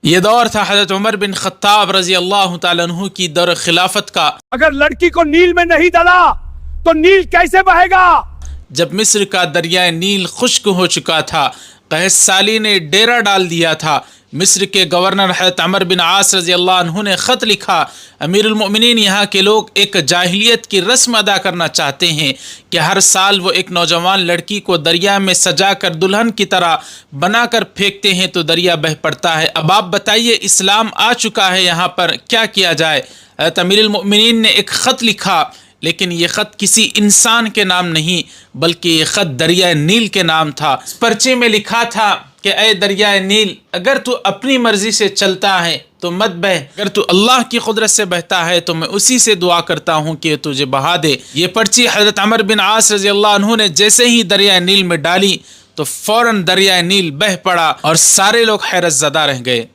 یہ دور تھا حضرت عمر بن خطاب رضی اللہ تعالیٰ عنہ کی دور خلافت کا۔ اگر لڑکی کو نیل میں نہیں ڈالا تو نیل کیسے بہے گا؟ جب مصر کا دریائے نیل خشک ہو چکا تھا، قحط سالی نے ڈیرا ڈال دیا تھا، مصر کے گورنر حضرت عمر بن عاص رضی اللہ عنہ نے خط لکھا، امیر المؤمنین، یہاں کے لوگ ایک جاہلیت کی رسم ادا کرنا چاہتے ہیں کہ ہر سال وہ ایک نوجوان لڑکی کو دریا میں سجا کر دلہن کی طرح بنا کر پھینکتے ہیں تو دریا بہہ پڑتا ہے۔ اب آپ بتائیے، اسلام آ چکا ہے یہاں پر، کیا کیا جائے؟ حضرت امیر المؤمنین نے ایک خط لکھا، لیکن یہ خط کسی انسان کے نام نہیں بلکہ یہ خط دریائے نیل کے نام تھا۔ اس پرچے میں لکھا تھا کہ اے دریائے نیل، اگر تو اپنی مرضی سے چلتا ہے تو مت بہ، اگر تو اللہ کی قدرت سے بہتا ہے تو میں اسی سے دعا کرتا ہوں کہ تجھے بہا دے۔ یہ پرچی حضرت عمر بن عاص رضی اللہ عنہ نے جیسے ہی دریائے نیل میں ڈالی تو فوراً دریائے نیل بہہ پڑا اور سارے لوگ حیرت زدہ رہ گئے۔